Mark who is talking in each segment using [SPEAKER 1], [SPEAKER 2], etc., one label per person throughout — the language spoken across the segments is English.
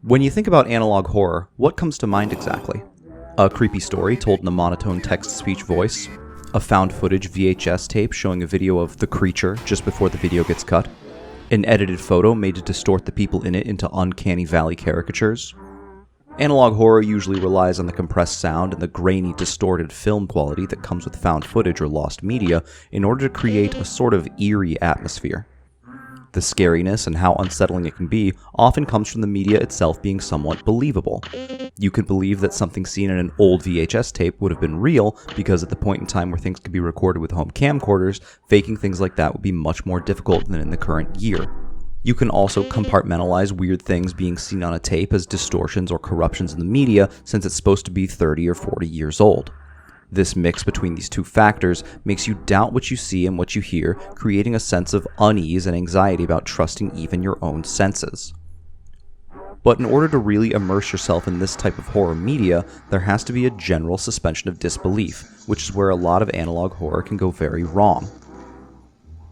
[SPEAKER 1] When you think about analog horror, what comes to mind exactly? A creepy story told in a monotone text-to-speech voice? A found footage VHS tape showing a video of the creature just before the video gets cut? An edited photo made to distort the people in it into uncanny valley caricatures? Analog horror usually relies on the compressed sound and the grainy, distorted film quality that comes with found footage or lost media in order to create a sort of eerie atmosphere. The scariness and how unsettling it can be often comes from the media itself being somewhat believable. You can believe that something seen in an old VHS tape would have been real because at the point in time where things could be recorded with home camcorders, faking things like that would be much more difficult than in the current year. You can also compartmentalize weird things being seen on a tape as distortions or corruptions in the media since it's supposed to be 30 or 40 years old. This mix between these two factors makes you doubt what you see and what you hear, creating a sense of unease and anxiety about trusting even your own senses. But in order to really immerse yourself in this type of horror media, there has to be a general suspension of disbelief, which is where a lot of analog horror can go very wrong.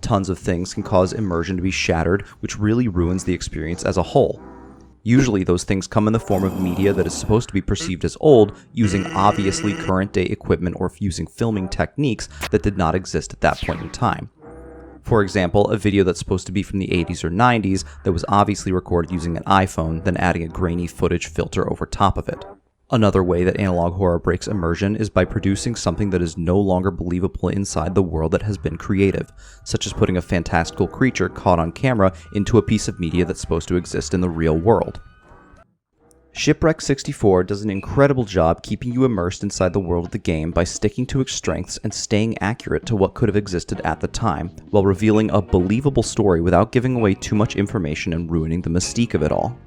[SPEAKER 1] Tons of things can cause immersion to be shattered, which really ruins the experience as a whole. Usually those things come in the form of media that is supposed to be perceived as old, using obviously current-day equipment or using filming techniques that did not exist at that point in time. For example, a video that's supposed to be from the 80s or 90s that was obviously recorded using an iPhone, then adding a grainy footage filter over top of it. Another way that analog horror breaks immersion is by producing something that is no longer believable inside the world that has been creative, such as putting a fantastical creature caught on camera into a piece of media that's supposed to exist in the real world. Shipwrecked 64 does an incredible job keeping you immersed inside the world of the game by sticking to its strengths and staying accurate to what could have existed at the time, while revealing a believable story without giving away too much information and ruining the mystique of it all.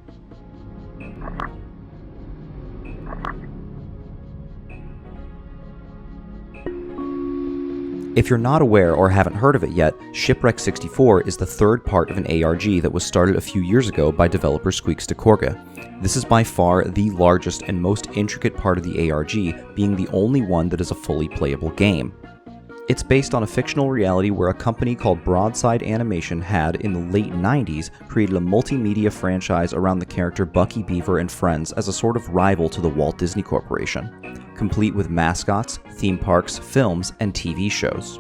[SPEAKER 1] If you're not aware or haven't heard of it yet, Shipwrecked 64 is the third part of an ARG that was started a few years ago by developer Squeaks de Corga. This is by far the largest and most intricate part of the ARG, being the only one that is a fully playable game. It's based on a fictional reality where a company called Broadside Animation had, in the late 90s, created a multimedia franchise around the character Bucky Beaver and friends as a sort of rival to the Walt Disney Corporation, complete with mascots, theme parks, films, and TV shows.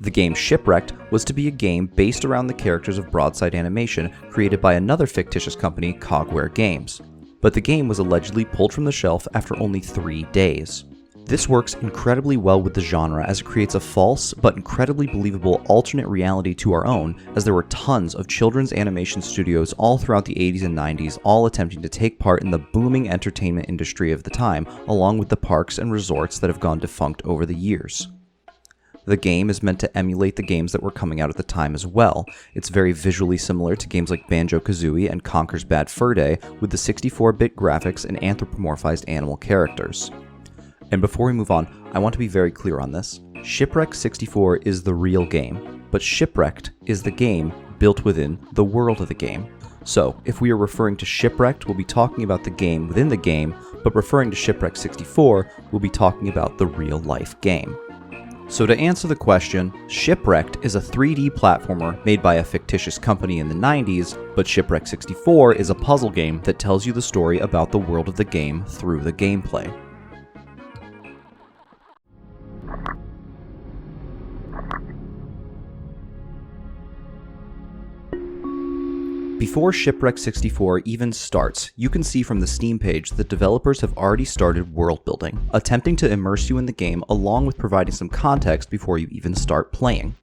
[SPEAKER 1] The game Shipwrecked was to be a game based around the characters of Broadside Animation created by another fictitious company, Cogware Games, but the game was allegedly pulled from the shelf after only 3 days. This works incredibly well with the genre as it creates a false but incredibly believable alternate reality to our own, as there were tons of children's animation studios all throughout the 80s and 90s all attempting to take part in the booming entertainment industry of the time, along with the parks and resorts that have gone defunct over the years. The game is meant to emulate the games that were coming out at the time as well. It's very visually similar to games like Banjo-Kazooie and Conker's Bad Fur Day, with the 64-bit graphics and anthropomorphized animal characters. And before we move on, I want to be very clear on this. Shipwrecked 64 is the real game, but Shipwrecked is the game built within the world of the game. So, if we are referring to Shipwrecked, we'll be talking about the game within the game, but referring to Shipwrecked 64, we'll be talking about the real-life game. So to answer the question, Shipwrecked is a 3D platformer made by a fictitious company in the 90s, but Shipwrecked 64 is a puzzle game that tells you the story about the world of the game through the gameplay. Before Shipwrecked 64 even starts, you can see from the Steam page that developers have already started world building, attempting to immerse you in the game along with providing some context before you even start playing.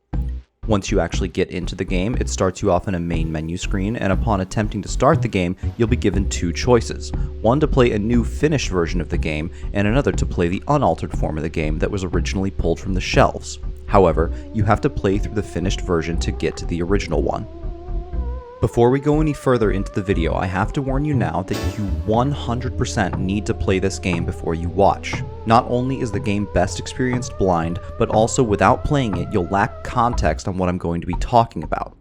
[SPEAKER 1] Once you actually get into the game, it starts you off in a main menu screen, and upon attempting to start the game, you'll be given 2 choices. One to play a new finished version of the game, and another to play the unaltered form of the game that was originally pulled from the shelves. However, you have to play through the finished version to get to the original one. Before we go any further into the video, I have to warn you now that you 100% need to play this game before you watch. Not only is the game best experienced blind, but also without playing it, you'll lack context on what I'm going to be talking about.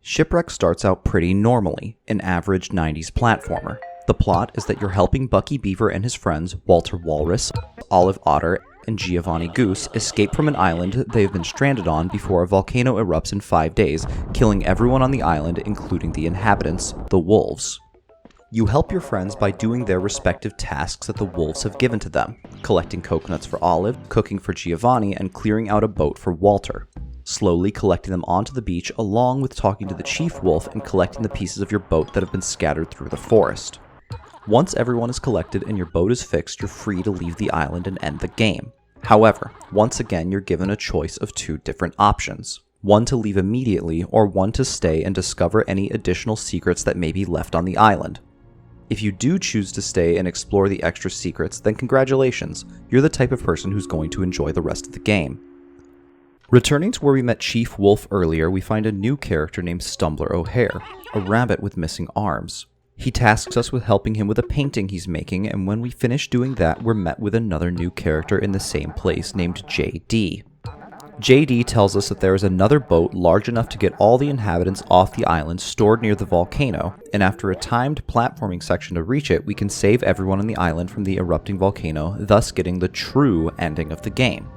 [SPEAKER 1] Shipwreck starts out pretty normally, an average 90s platformer. The plot is that you're helping Bucky Beaver and his friends, Walter Walrus, Olive Otter, and Giovanni Goose escape from an island they have been stranded on before a volcano erupts in 5 days, killing everyone on the island, including the inhabitants, the wolves. You help your friends by doing their respective tasks that the wolves have given to them, collecting coconuts for Olive, cooking for Giovanni, and clearing out a boat for Walter. Slowly collecting them onto the beach along with talking to the chief wolf and collecting the pieces of your boat that have been scattered through the forest. Once everyone is collected and your boat is fixed, you're free to leave the island and end the game. However, once again you're given a choice of 2 different options. One to leave immediately, or one to stay and discover any additional secrets that may be left on the island. If you do choose to stay and explore the extra secrets, then congratulations, you're the type of person who's going to enjoy the rest of the game. Returning to where we met Chief Wolf earlier, we find a new character named Stumbler O'Hare, a rabbit with missing arms. He tasks us with helping him with a painting he's making, and when we finish doing that, we're met with another new character in the same place named JD. JD tells us that there is another boat large enough to get all the inhabitants off the island stored near the volcano, and after a timed platforming section to reach it, we can save everyone on the island from the erupting volcano, thus getting the true ending of the game.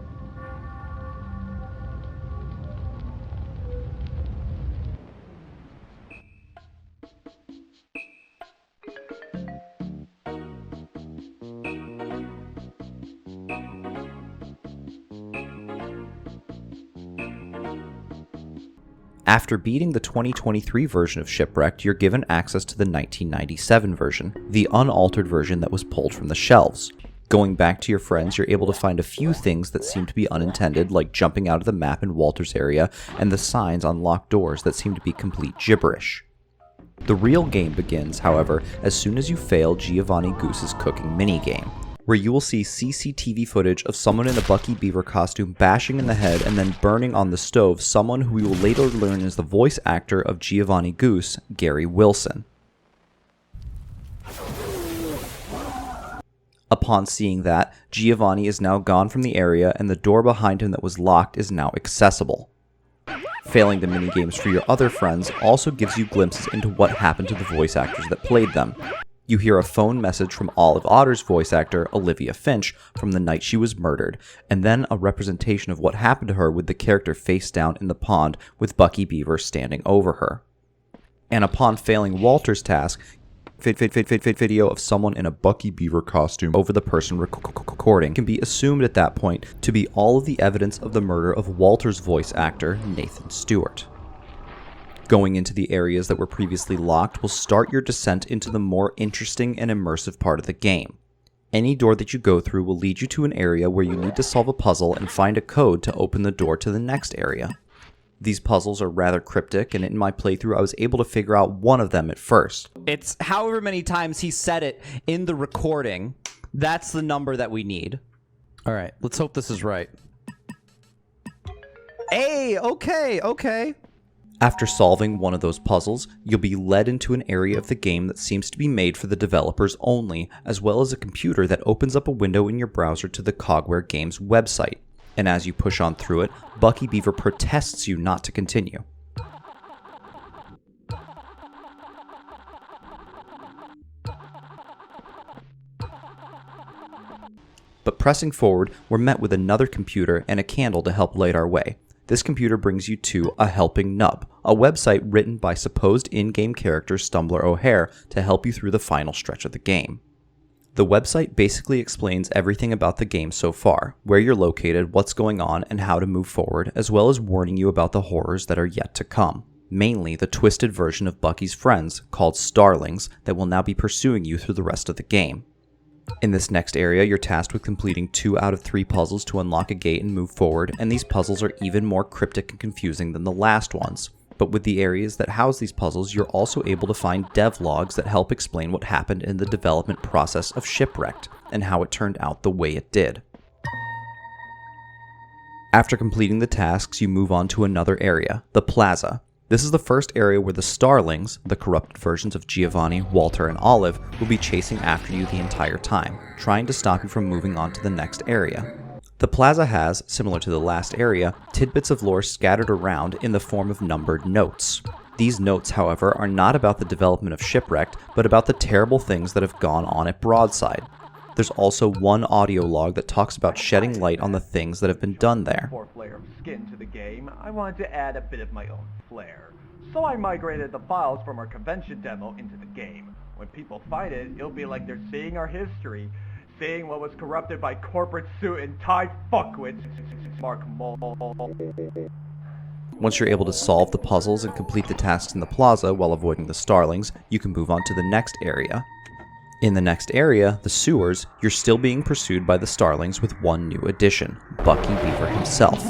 [SPEAKER 1] After beating the 2023 version of Shipwrecked, you're given access to the 1997 version, the unaltered version that was pulled from the shelves. Going back to your friends, you're able to find a few things that seem to be unintended, like jumping out of the map in Walter's area, and the signs on locked doors that seem to be complete gibberish. The real game begins, however, as soon as you fail Giovanni Goose's cooking minigame, where you will see CCTV footage of someone in a Bucky Beaver costume bashing in the head and then burning on the stove someone who we will later learn is the voice actor of Giovanni Goose, Gary Wilson. Upon seeing that, Giovanni is now gone from the area and the door behind him that was locked is now accessible. Failing the minigames for your other friends also gives you glimpses into what happened to the voice actors that played them. You hear a phone message from Olive Otter's voice actor, Olivia Finch, from the night she was murdered, and then a representation of what happened to her with the character face down in the pond with Bucky Beaver standing over her. And upon failing Walter's task, video of someone in a Bucky Beaver costume over the person recording can be assumed at that point to be all of the evidence of the murder of Walter's voice actor, Nathan Stewart. Going into the areas that were previously locked will start your descent into the more interesting and immersive part of the game. Any door that you go through will lead you to an area where you need to solve a puzzle and find a code to open the door to the next area. These puzzles are rather cryptic, and in my playthrough I was able to figure out one of them at first. It's however many times he said it in the recording, that's the number that we need.
[SPEAKER 2] Alright, let's hope this is right.
[SPEAKER 1] Hey, okay. After solving one of those puzzles, you'll be led into an area of the game that seems to be made for the developers only, as well as a computer that opens up a window in your browser to the Cogware Games website. And as you push on through it, Bucky Beaver protests you not to continue. But pressing forward, we're met with another computer and a candle to help light our way. This computer brings you to A Helping Nub, a website written by supposed in-game character Stumbler O'Hare to help you through the final stretch of the game. The website basically explains everything about the game so far, where you're located, what's going on, and how to move forward, as well as warning you about the horrors that are yet to come. Mainly the twisted version of Bucky's friends, called starlings, that will now be pursuing you through the rest of the game. In this next area, you're tasked with completing 2 out of 3 puzzles to unlock a gate and move forward, and these puzzles are even more cryptic and confusing than the last ones. But with the areas that house these puzzles, you're also able to find devlogs that help explain what happened in the development process of Shipwrecked, and how it turned out the way it did. After completing the tasks, you move on to another area, the Plaza. This is the first area where the starlings, the corrupted versions of Giovanni, Walter, and Olive, will be chasing after you the entire time, trying to stop you from moving on to the next area. The plaza has, similar to the last area, tidbits of lore scattered around in the form of numbered notes. These notes, however, are not about the development of Shipwrecked, but about the terrible things that have gone on at Broadside. There's also one audio log that talks about shedding light on the things that have been done there.
[SPEAKER 3] Fourth layer of skin to the game, I wanted to add a bit of my own flair. So I migrated the files from our convention demo into the game. When people find it, it'll be like they're seeing our history, seeing what was corrupted by corporate suit and Thai fuckwits. Mark Mole.
[SPEAKER 1] Once you're able to solve the puzzles and complete the tasks in the plaza while avoiding the starlings, you can move on to the next area. In the next area, the sewers, you're still being pursued by the starlings with one new addition, Bucky Beaver himself.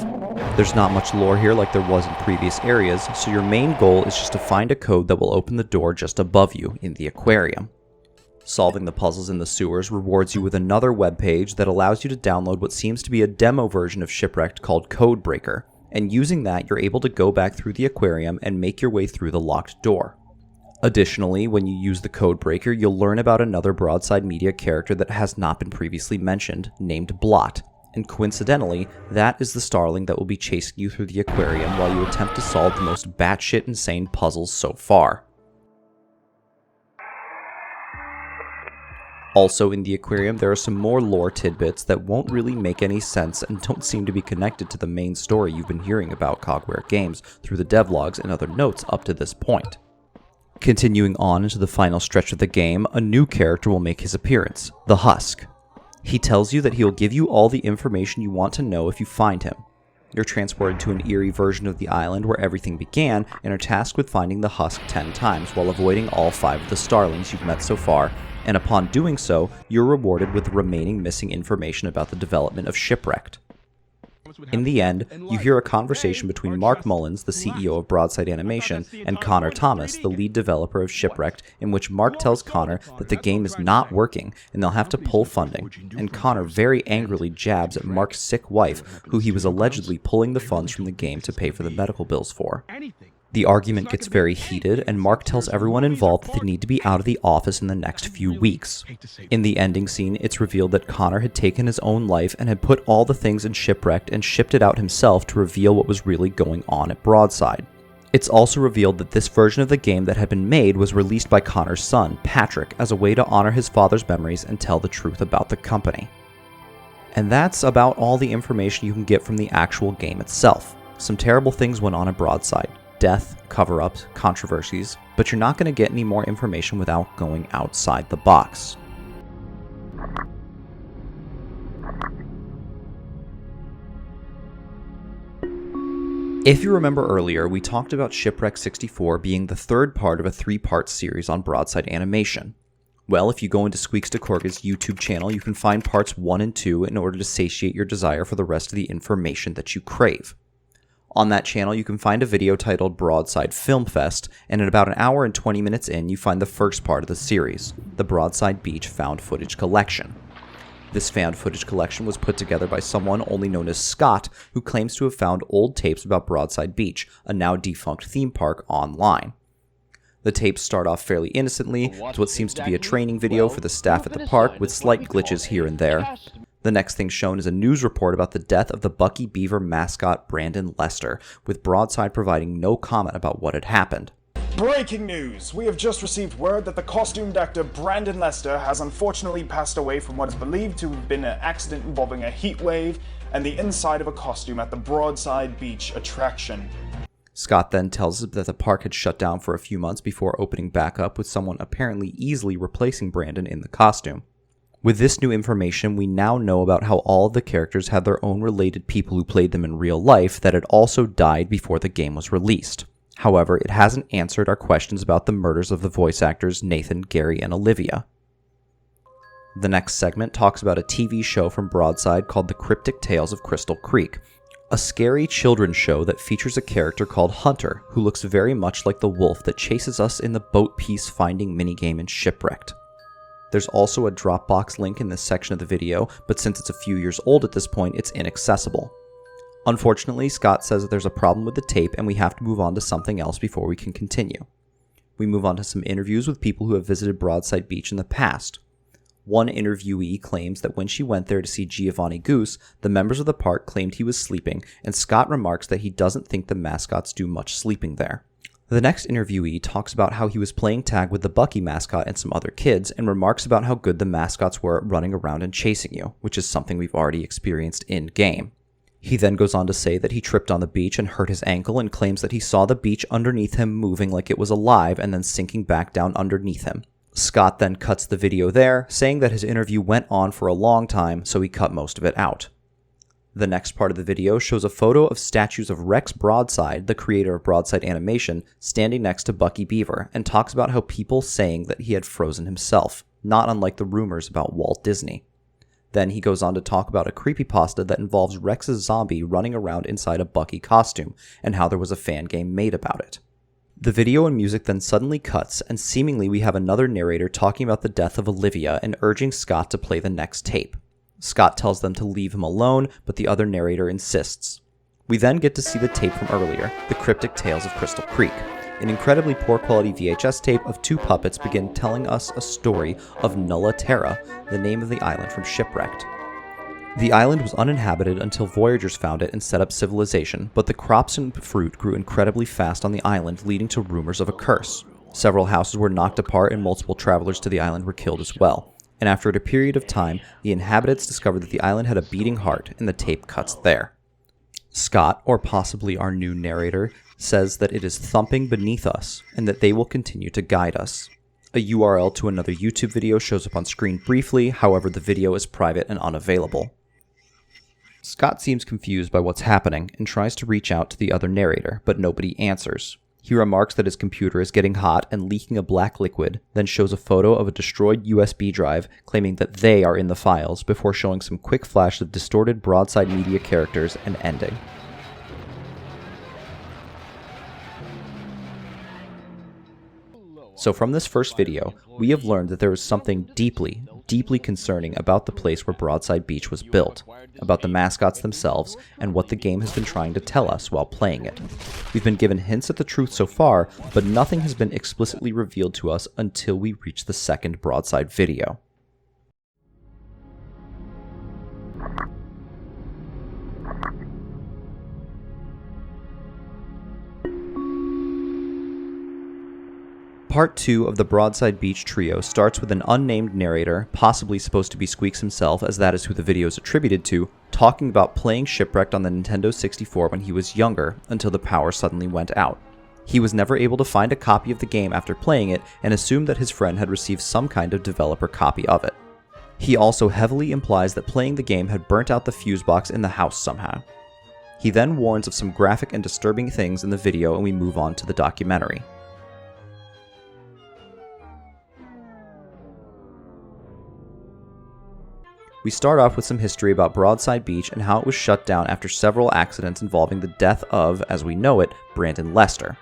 [SPEAKER 1] There's not much lore here like there was in previous areas, so your main goal is just to find a code that will open the door just above you in the aquarium. Solving the puzzles in the sewers rewards you with another webpage that allows you to download what seems to be a demo version of Shipwrecked called Codebreaker, and using that you're able to go back through the aquarium and make your way through the locked door. Additionally, when you use the Codebreaker, you'll learn about another Broadside Media character that has not been previously mentioned, named Blot, and coincidentally, that is the starling that will be chasing you through the aquarium while you attempt to solve the most batshit insane puzzles so far. Also in the aquarium, there are some more lore tidbits that won't really make any sense and don't seem to be connected to the main story you've been hearing about Cogware Games through the devlogs and other notes up to this point. Continuing on into the final stretch of the game, a new character will make his appearance, the Husk. He tells you that he will give you all the information you want to know if you find him. You're transported to an eerie version of the island where everything began and are tasked with finding the Husk 10 times while avoiding all 5 of the starlings you've met so far, and upon doing so, you're rewarded with the remaining missing information about the development of Shipwrecked. In the end, you hear a conversation between Mark Mullins, the CEO of Broadside Animation, and Connor Thomas, the lead developer of Shipwrecked, in which Mark tells Connor that the game is not working and they'll have to pull funding, and Connor very angrily jabs at Mark's sick wife, who he was allegedly pulling the funds from the game to pay for the medical bills for. The argument gets very heated, and Mark tells everyone involved that they need to be out of the office in the next few weeks. In the ending scene, it's revealed that Connor had taken his own life and had put all the things in Shipwrecked and shipped it out himself to reveal what was really going on at Broadside. It's also revealed that this version of the game that had been made was released by Connor's son, Patrick, as a way to honor his father's memories and tell the truth about the company. And that's about all the information you can get from the actual game itself. Some terrible things went on at Broadside. Death, cover-ups, controversies, but you're not going to get any more information without going outside the box. If you remember earlier, we talked about Shipwreck 64 being the third part of a 3-part series on Broadside Animation. Well, if you go into Squeaks to Corga's YouTube channel, you can find parts 1 and 2 in order to satiate your desire for the rest of the information that you crave. On that channel, you can find a video titled Broadside Film Fest, and in about an hour and 20 minutes in, you find the first part of the series, the Broadside Beach Found Footage Collection. This found footage collection was put together by someone only known as Scott, who claims to have found old tapes about Broadside Beach, a now defunct theme park, online. The tapes start off fairly innocently, with what seems to be a training video for the staff at the park, with slight glitches here and there. The next thing shown is a news report about the death of the Bucky Beaver mascot Brandon Lester, with Broadside providing no comment about what had happened.
[SPEAKER 4] Breaking news! We have just received word that the costumed actor Brandon Lester has unfortunately passed away from what is believed to have been an accident involving a heat wave and the inside of a costume at the Broadside Beach attraction.
[SPEAKER 1] Scott then tells us that the park had shut down for a few months before opening back up, with someone apparently easily replacing Brandon in the costume. With this new information, we now know about how all of the characters had their own related people who played them in real life that had also died before the game was released. However, it hasn't answered our questions about the murders of the voice actors Nathan, Gary, and Olivia. The next segment talks about a TV show from Broadside called The Cryptic Tales of Crystal Creek, a scary children's show that features a character called Hunter, who looks very much like the wolf that chases us in the boat piece finding minigame in Shipwrecked. There's also a Dropbox link in this section of the video, but since it's a few years old at this point, it's inaccessible. Unfortunately, Scott says that there's a problem with the tape and we have to move on to something else before we can continue. We move on to some interviews with people who have visited Broadside Beach in the past. One interviewee claims that when she went there to see Giovanni Goose, the members of the park claimed he was sleeping, and Scott remarks that he doesn't think the mascots do much sleeping there. The next interviewee talks about how he was playing tag with the Bucky mascot and some other kids, and remarks about how good the mascots were at running around and chasing you, which is something we've already experienced in-game. He then goes on to say that he tripped on the beach and hurt his ankle, and claims that he saw the beach underneath him moving like it was alive and then sinking back down underneath him. Scott then cuts the video there, saying that his interview went on for a long time, so he cut most of it out. The next part of the video shows a photo of statues of Rex Broadside, the creator of Broadside Animation, standing next to Bucky Beaver, and talks about how people saying that he had frozen himself, not unlike the rumors about Walt Disney. Then he goes on to talk about a creepypasta that involves Rex's zombie running around inside a Bucky costume, and how there was a fan game made about it. The video and music then suddenly cuts, and seemingly we have another narrator talking about the death of Olivia and urging Scott to play the next tape. Scott tells them to leave him alone, but the other narrator insists. We then get to see the tape from earlier, The Cryptic Tales of Crystal Creek. An incredibly poor quality VHS tape of two puppets begin telling us a story of Nulla Terra, the name of the island from Shipwrecked. The island was uninhabited until voyagers found it and set up civilization, but the crops and fruit grew incredibly fast on the island, leading to rumors of a curse. Several houses were knocked apart and multiple travelers to the island were killed as well. And after a period of time, the inhabitants discovered that the island had a beating heart, and the tape cuts there. Scott, or possibly our new narrator, says that it is thumping beneath us, and that they will continue to guide us. A URL to another YouTube video shows up on screen briefly, however the video is private and unavailable. Scott seems confused by what's happening, and tries to reach out to the other narrator, but nobody answers. He remarks that his computer is getting hot and leaking a black liquid, then shows a photo of a destroyed USB drive, claiming that they are in the files, before showing some quick flash of distorted Broadside media characters and ending. So from this first video, we have learned that there is something deeply, deeply concerning about the place where Broadside Beach was built, about the mascots themselves, and what the game has been trying to tell us while playing it. We've been given hints at the truth so far, but nothing has been explicitly revealed to us until we reach the second Broadside video. Part 2 of the Broadside Beach trio starts with an unnamed narrator, possibly supposed to be Squeaks himself, as that is who the video is attributed to, talking about playing Shipwrecked on the Nintendo 64 when he was younger, until the power suddenly went out. He was never able to find a copy of the game after playing it, and assumed that his friend had received some kind of developer copy of it. He also heavily implies that playing the game had burnt out the fuse box in the house somehow. He then warns of some graphic and disturbing things in the video, and we move on to the documentary. We start off with some history about Broadside Beach and how it was shut down after several accidents involving the death of, as we know it, Brandon Lester.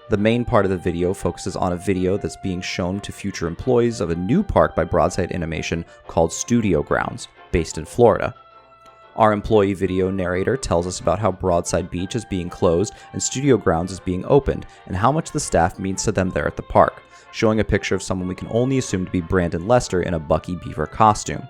[SPEAKER 1] The main part of the video focuses on a video that's being shown to future employees of a new park by Broadside Animation called Studio Grounds, based in Florida. Our employee video narrator tells us about how Broadside Beach is being closed and Studio Grounds is being opened, and how much the staff means to them there at the park, showing a picture of someone we can only assume to be Brandon Lester in a Bucky Beaver costume.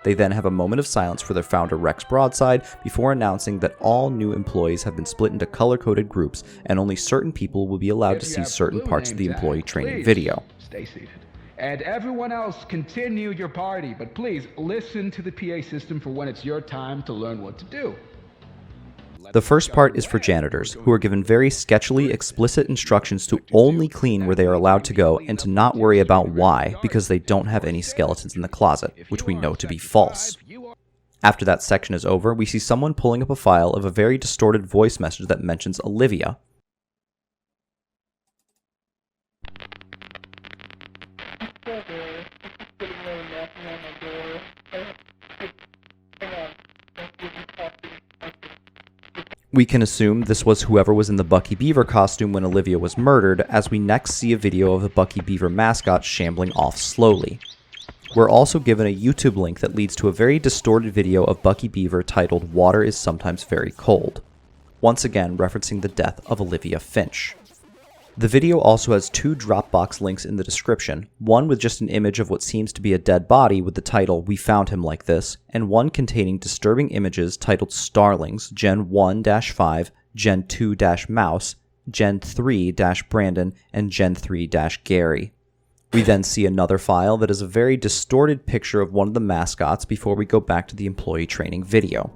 [SPEAKER 1] They then have a moment of silence for their founder Rex Broadside before announcing that all new employees have been split into color-coded groups and only certain people will be allowed to see certain parts of the employee training video.
[SPEAKER 5] Stay seated. And everyone else, continue your party, but please listen to the PA system for when it's your time to learn what to do.
[SPEAKER 1] The first part is for janitors, who are given very sketchily explicit instructions to only clean where they are allowed to go and to not worry about why, because they don't have any skeletons in the closet, which we know to be false. After that section is over, we see someone pulling up a file of a very distorted voice message that mentions Olivia. We can assume this was whoever was in the Bucky Beaver costume when Olivia was murdered, as we next see a video of the Bucky Beaver mascot shambling off slowly. We're also given a YouTube link that leads to a very distorted video of Bucky Beaver titled "Water is Sometimes Very Cold," once again referencing the death of Olivia Finch. The video also has two Dropbox links in the description, one with just an image of what seems to be a dead body with the title "We Found Him Like This," and one containing disturbing images titled "Starlings, Gen 1-5, Gen 2-Mouse, Gen 3-Brandon, and Gen 3-Gary. We then see another file that is a very distorted picture of one of the mascots before we go back to the employee training video.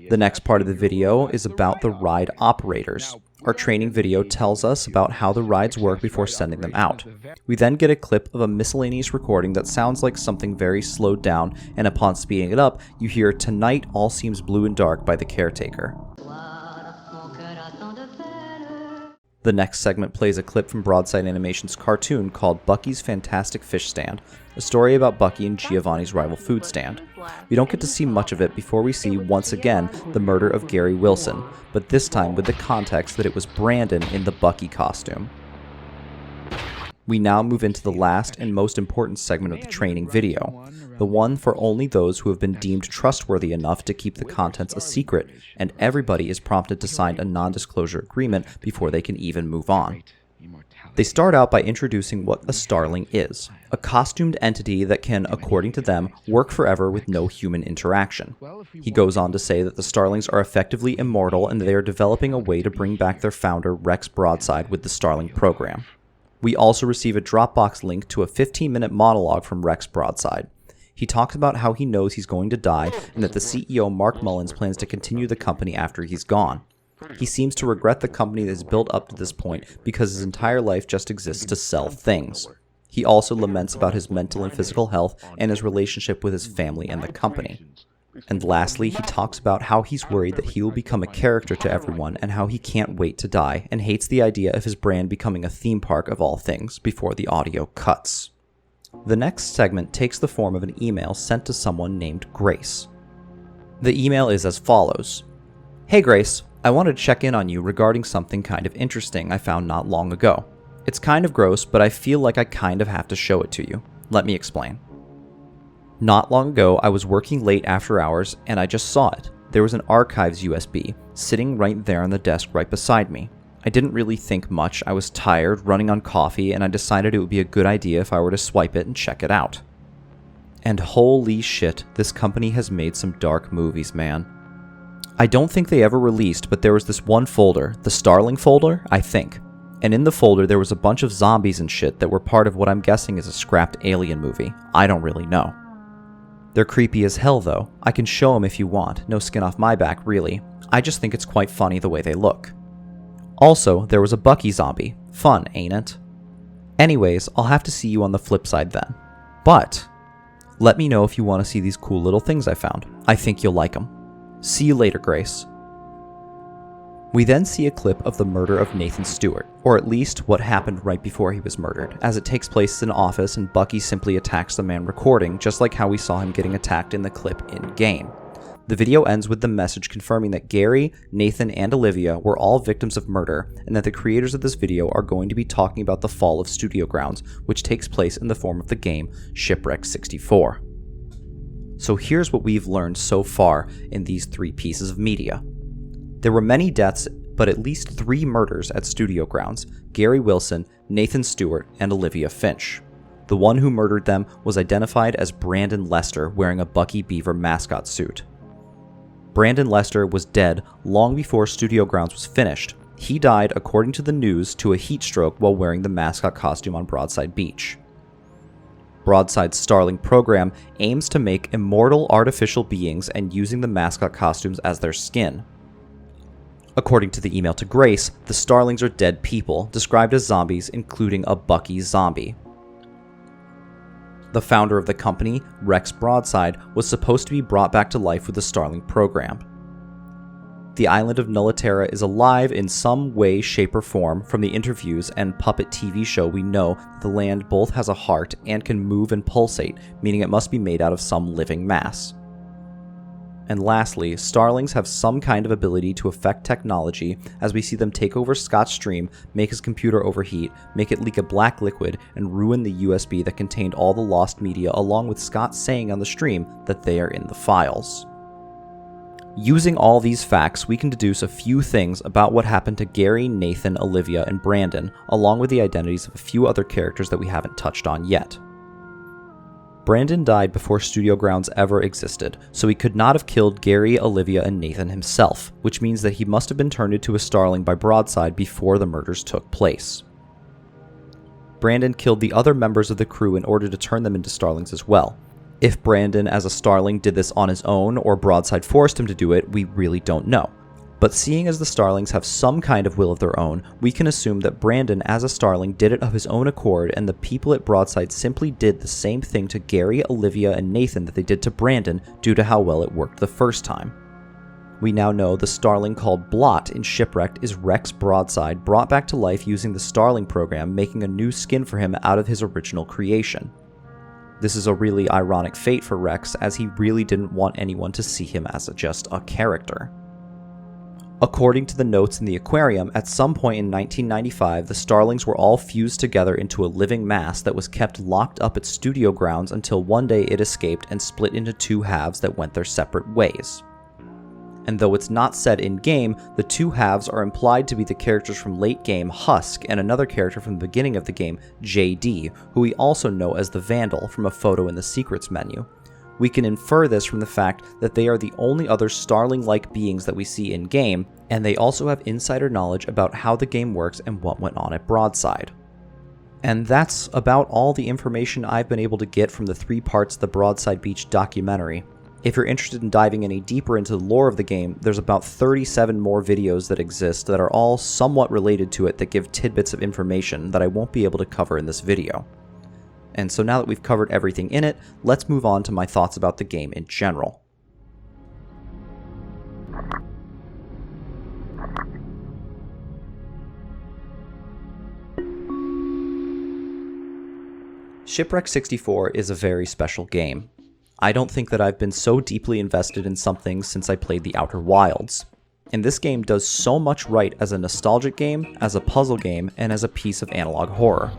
[SPEAKER 1] The next part of the video is about the ride operators. Our training video tells us about how the rides work before sending them out. We then get a clip of a miscellaneous recording that sounds like something very slowed down, and upon speeding it up, you hear "Tonight All Seems Blue and Dark" by the caretaker. The next segment plays a clip from Broadside Animation's cartoon called Bucky's Fantastic Fish Stand, a story about Bucky and Giovanni's rival food stand. We don't get to see much of it before we see, once again, the murder of Gary Wilson, but this time with the context that it was Brandon in the Bucky costume. We now move into the last and most important segment of the training video, the one for only those who have been deemed trustworthy enough to keep the contents a secret, and everybody is prompted to sign a non-disclosure agreement before they can even move on. They start out by introducing what a starling is, a costumed entity that can, according to them, work forever with no human interaction. He goes on to say that the starlings are effectively immortal and they are developing a way to bring back their founder Rex Broadside with the Starling program. We also receive a Dropbox link to a 15-minute monologue from Rex Broadside. He talks about how he knows he's going to die and that the CEO Mark Mullins plans to continue the company after he's gone. He seems to regret the company that is built up to this point because his entire life just exists to sell things. He also laments about his mental and physical health and his relationship with his family and the company. And lastly, he talks about how he's worried that he will become a character to everyone and how he can't wait to die and hates the idea of his brand becoming a theme park of all things before the audio cuts. The next segment takes the form of an email sent to someone named Grace. The email is as follows. Hey Grace, I wanted to check in on you regarding something kind of interesting I found not long ago. It's kind of gross, but I feel like I kind of have to show it to you. Let me explain. Not long ago, I was working late after hours and I just saw it. There was an archives USB sitting right there on the desk right beside me. I didn't really think much. I was tired, running on coffee, and I decided it would be a good idea if I were to swipe it and check it out. And holy shit, this company has made some dark movies, man. I don't think they ever released, but there was this one folder, the Starling folder, I think. And in the folder there was a bunch of zombies and shit that were part of what I'm guessing is a scrapped Alien movie. I don't really know. They're creepy as hell though. I can show them if you want, no skin off my back really. I just think it's quite funny the way they look. Also, there was a Bucky zombie. Fun, ain't it? Anyways, I'll have to see you on the flip side then. But let me know if you want to see these cool little things I found. I think you'll like them. See you later, Grace. We then see a clip of the murder of Nathan Stewart, or at least what happened right before he was murdered, as it takes place in an office and Bucky simply attacks the man recording, just like how we saw him getting attacked in the clip in-game. The video ends with the message confirming that Gary, Nathan, and Olivia were all victims of murder, and that the creators of this video are going to be talking about the fall of Studio Grounds, which takes place in the form of the game Shipwrecked 64. So here's what we've learned so far in these 3 pieces of media. There were many deaths, but at least 3 murders at Studio Grounds: Gary Wilson, Nathan Stewart, and Olivia Finch. The one who murdered them was identified as Brandon Lester, wearing a Bucky Beaver mascot suit. Brandon Lester was dead long before Studio Grounds was finished. He died, according to the news, to a heat stroke while wearing the mascot costume on Broadside Beach. Broadside's Starling program aims to make immortal artificial beings and using the mascot costumes as their skin. According to the email to Grace, the Starlings are dead people, described as zombies, including a Bucky zombie. The founder of the company, Rex Broadside, was supposed to be brought back to life with the Starling program. The island of Nulliterra is alive in some way, shape, or form. From the interviews and puppet TV show, we know that the land both has a heart and can move and pulsate, meaning it must be made out of some living mass. And lastly, Starlings have some kind of ability to affect technology, as we see them take over Scott's stream, make his computer overheat, make it leak a black liquid, and ruin the USB that contained all the lost media, along with Scott saying on the stream that they are in the files. Using all these facts, we can deduce a few things about what happened to Gary, Nathan, Olivia, and Brandon, along with the identities of a few other characters that we haven't touched on yet. Brandon died before Studio Grounds ever existed, so he could not have killed Gary, Olivia, and Nathan himself, which means that he must have been turned into a starling by Broadside before the murders took place. Brandon killed the other members of the crew in order to turn them into starlings as well. If Brandon as a starling did this on his own or Broadside forced him to do it, we really don't know. But seeing as the starlings have some kind of will of their own, we can assume that Brandon as a starling did it of his own accord, and the people at Broadside simply did the same thing to Gary, Olivia, and Nathan that they did to Brandon due to how well it worked the first time. We now know the starling called Blot in Shipwrecked is Rex Broadside brought back to life using the starling program, making a new skin for him out of his original creation. This is a really ironic fate for Rex, as he really didn't want anyone to see him as just a character. According to the notes in the aquarium, at some point in 1995, the starlings were all fused together into a living mass that was kept locked up at Studio Grounds until one day it escaped and split into two halves that went their separate ways. And though it's not said in-game, the two halves are implied to be the characters from late game Husk and another character from the beginning of the game, JD, who we also know as the Vandal from a photo in the secrets menu. We can infer this from the fact that they are the only other starling-like beings that we see in-game, and they also have insider knowledge about how the game works and what went on at Broadside. And that's about all the information I've been able to get from the 3 parts of the Broadside Beach documentary. If you're interested in diving any deeper into the lore of the game, there's about 37 more videos that exist that are all somewhat related to it that give tidbits of information that I won't be able to cover in this video. And so now that we've covered everything in it, let's move on to my thoughts about the game in general. Shipwrecked 64 is a very special game. I don't think that I've been so deeply invested in something since I played The Outer Wilds. And this game does so much right as a nostalgic game, as a puzzle game, and as a piece of analog horror.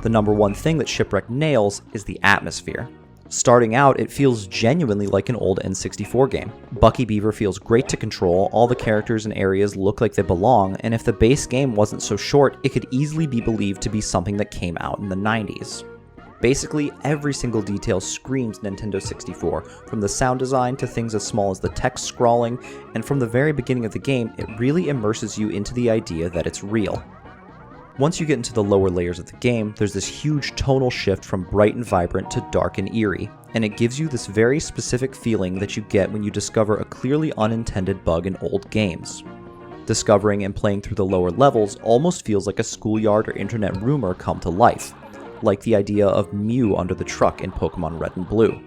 [SPEAKER 1] The number one thing that Shipwrecked nails is the atmosphere. Starting out, it feels genuinely like an old N64 game. Bucky Beaver feels great to control, all the characters and areas look like they belong, and if the base game wasn't so short, it could easily be believed to be something that came out in the 90s. Basically, every single detail screams Nintendo 64, from the sound design to things as small as the text scrawling, and from the very beginning of the game, it really immerses you into the idea that it's real. Once you get into the lower layers of the game, there's this huge tonal shift from bright and vibrant to dark and eerie, and it gives you this very specific feeling that you get when you discover a clearly unintended bug in old games. Discovering and playing through the lower levels almost feels like a schoolyard or internet rumor come to life, like the idea of Mew under the truck in Pokemon Red and Blue.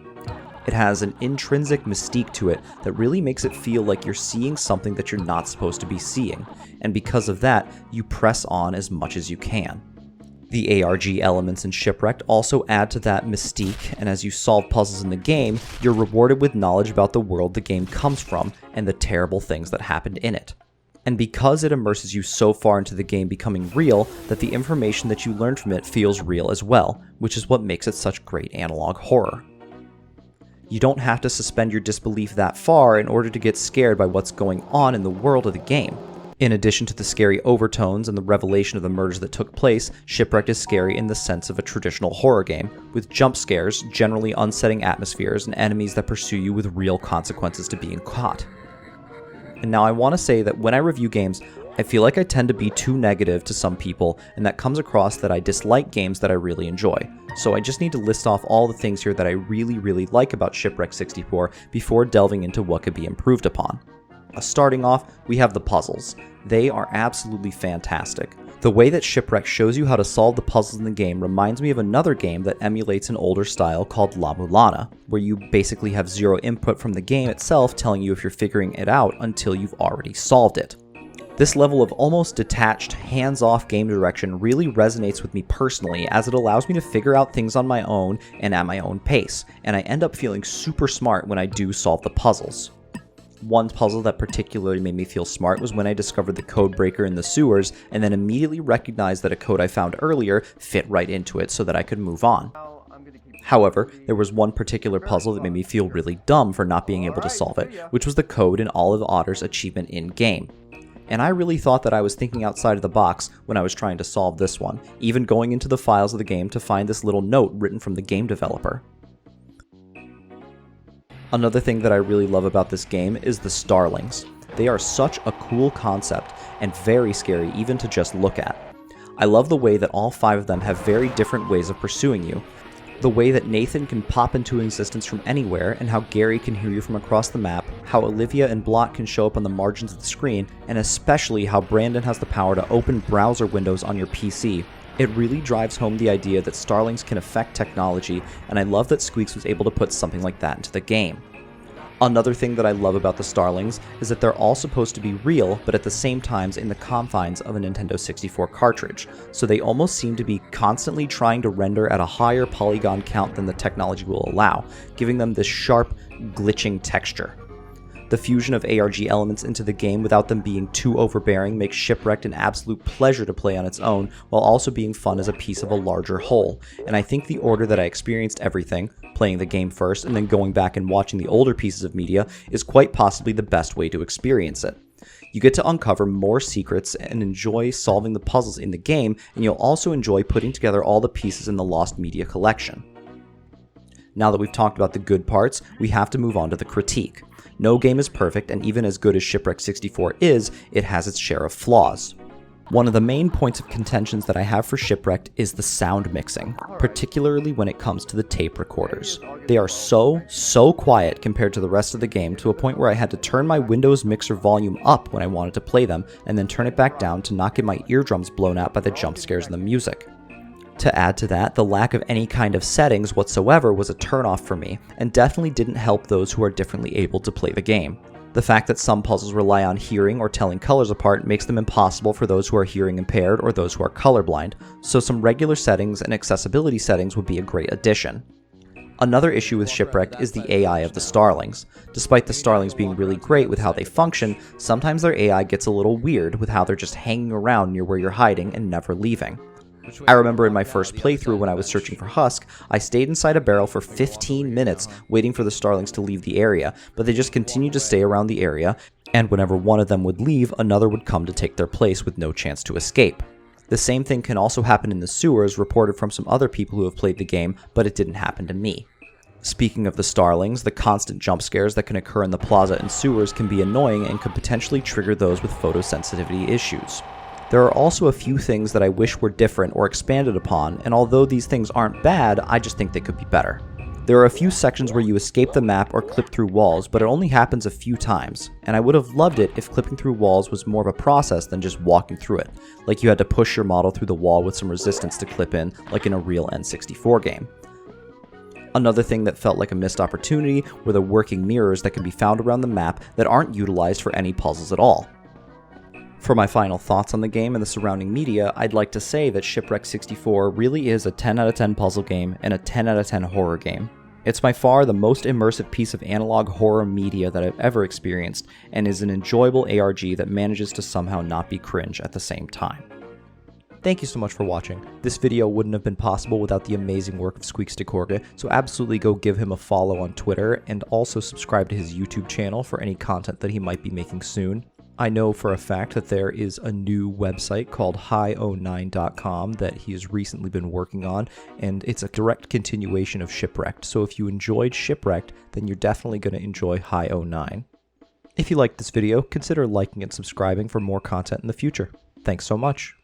[SPEAKER 1] It has an intrinsic mystique to it that really makes it feel like you're seeing something that you're not supposed to be seeing, and because of that, you press on as much as you can. The ARG elements in Shipwrecked also add to that mystique, and as you solve puzzles in the game, you're rewarded with knowledge about the world the game comes from and the terrible things that happened in it. And because it immerses you so far into the game becoming real, that the information that you learn from it feels real as well, which is what makes it such great analog horror. You don't have to suspend your disbelief that far in order to get scared by what's going on in the world of the game. In addition to the scary overtones and the revelation of the murders that took place, Shipwrecked is scary in the sense of a traditional horror game, with jump scares, generally unsettling atmospheres, and enemies that pursue you with real consequences to being caught. And now I want to say that when I review games, I feel like I tend to be too negative to some people, and that comes across that I dislike games that I really enjoy. So I just need to list off all the things here that I really like about Shipwrecked 64 before delving into what could be improved upon. Starting off, we have the puzzles. They are absolutely fantastic. The way that Shipwrecked shows you how to solve the puzzles in the game reminds me of another game that emulates an older style called La Mulana, where you basically have zero input from the game itself telling you if you're figuring it out until you've already solved it. This level of almost detached, hands-off game direction really resonates with me personally, as it allows me to figure out things on my own and at my own pace, and I end up feeling super smart when I do solve the puzzles. One puzzle that particularly made me feel smart was when I discovered the code breaker in the sewers, and then immediately recognized that a code I found earlier fit right into it so that I could move on. However, there was one particular puzzle that made me feel really dumb for not being able to solve it, which was the code in Olive Otter's achievement in-game. And I really thought that I was thinking outside of the box when I was trying to solve this one, even going into the files of the game to find this little note written from the game developer. Another thing that I really love about this game is the starlings. They are such a cool concept and very scary even to just look at. I love the way that all 5 of them have very different ways of pursuing you. The way that Nathan can pop into existence from anywhere, and how Gary can hear you from across the map, how Olivia and Blot can show up on the margins of the screen, and especially how Brandon has the power to open browser windows on your PC. It really drives home the idea that starlings can affect technology, and I love that Squeaks was able to put something like that into the game. Another thing that I love about the starlings is that they're all supposed to be real, but at the same time in the confines of a Nintendo 64 cartridge, so they almost seem to be constantly trying to render at a higher polygon count than the technology will allow, giving them this sharp, glitching texture. The fusion of ARG elements into the game without them being too overbearing makes Shipwrecked an absolute pleasure to play on its own, while also being fun as a piece of a larger whole, and I think the order that I experienced everything, playing the game first and then going back and watching the older pieces of media, is quite possibly the best way to experience it. You get to uncover more secrets and enjoy solving the puzzles in the game, and you'll also enjoy putting together all the pieces in the Lost Media collection. Now that we've talked about the good parts, we have to move on to the critique. No game is perfect, and even as good as Shipwrecked 64 is, it has its share of flaws. One of the main points of contentions that I have for Shipwrecked is the sound mixing, particularly when it comes to the tape recorders. They are so quiet compared to the rest of the game, to a point where I had to turn my Windows mixer volume up when I wanted to play them, and then turn it back down to not get my eardrums blown out by the jump scares in the music. To add to that, the lack of any kind of settings whatsoever was a turnoff for me, and definitely didn't help those who are differently able to play the game. The fact that some puzzles rely on hearing or telling colors apart makes them impossible for those who are hearing impaired or those who are colorblind, so some regular settings and accessibility settings would be a great addition. Another issue with Shipwrecked is the AI of the starlings. Despite the starlings being really great with how they function, sometimes their AI gets a little weird with how they're just hanging around near where you're hiding and never leaving. I remember in my first playthrough when I was searching for Husk, I stayed inside a barrel for 15 minutes waiting for the starlings to leave the area, but they just continued to stay around the area, and whenever one of them would leave, another would come to take their place with no chance to escape. The same thing can also happen in the sewers, reported from some other people who have played the game, but it didn't happen to me. Speaking of the starlings, the constant jump scares that can occur in the plaza and sewers can be annoying and could potentially trigger those with photosensitivity issues. There are also a few things that I wish were different or expanded upon, and although these things aren't bad, I just think they could be better. There are a few sections where you escape the map or clip through walls, but it only happens a few times, and I would have loved it if clipping through walls was more of a process than just walking through it, like you had to push your model through the wall with some resistance to clip in, like in a real N64 game. Another thing that felt like a missed opportunity were the working mirrors that can be found around the map that aren't utilized for any puzzles at all. For my final thoughts on the game and the surrounding media, I'd like to say that Shipwrecked 64 really is a 10 out of 10 puzzle game and a 10 out of 10 horror game. It's by far the most immersive piece of analog horror media that I've ever experienced, and is an enjoyable ARG that manages to somehow not be cringe at the same time. Thank you so much for watching. This video wouldn't have been possible without the amazing work of Squeaks DeCorga, so absolutely go give him a follow on Twitter, and also subscribe to his YouTube channel for any content that he might be making soon. I know for a fact that there is a new website called hi09.com that he has recently been working on, and it's a direct continuation of Shipwrecked, so if you enjoyed Shipwrecked, then you're definitely going to enjoy hi09. If you liked this video, consider liking and subscribing for more content in the future. Thanks so much.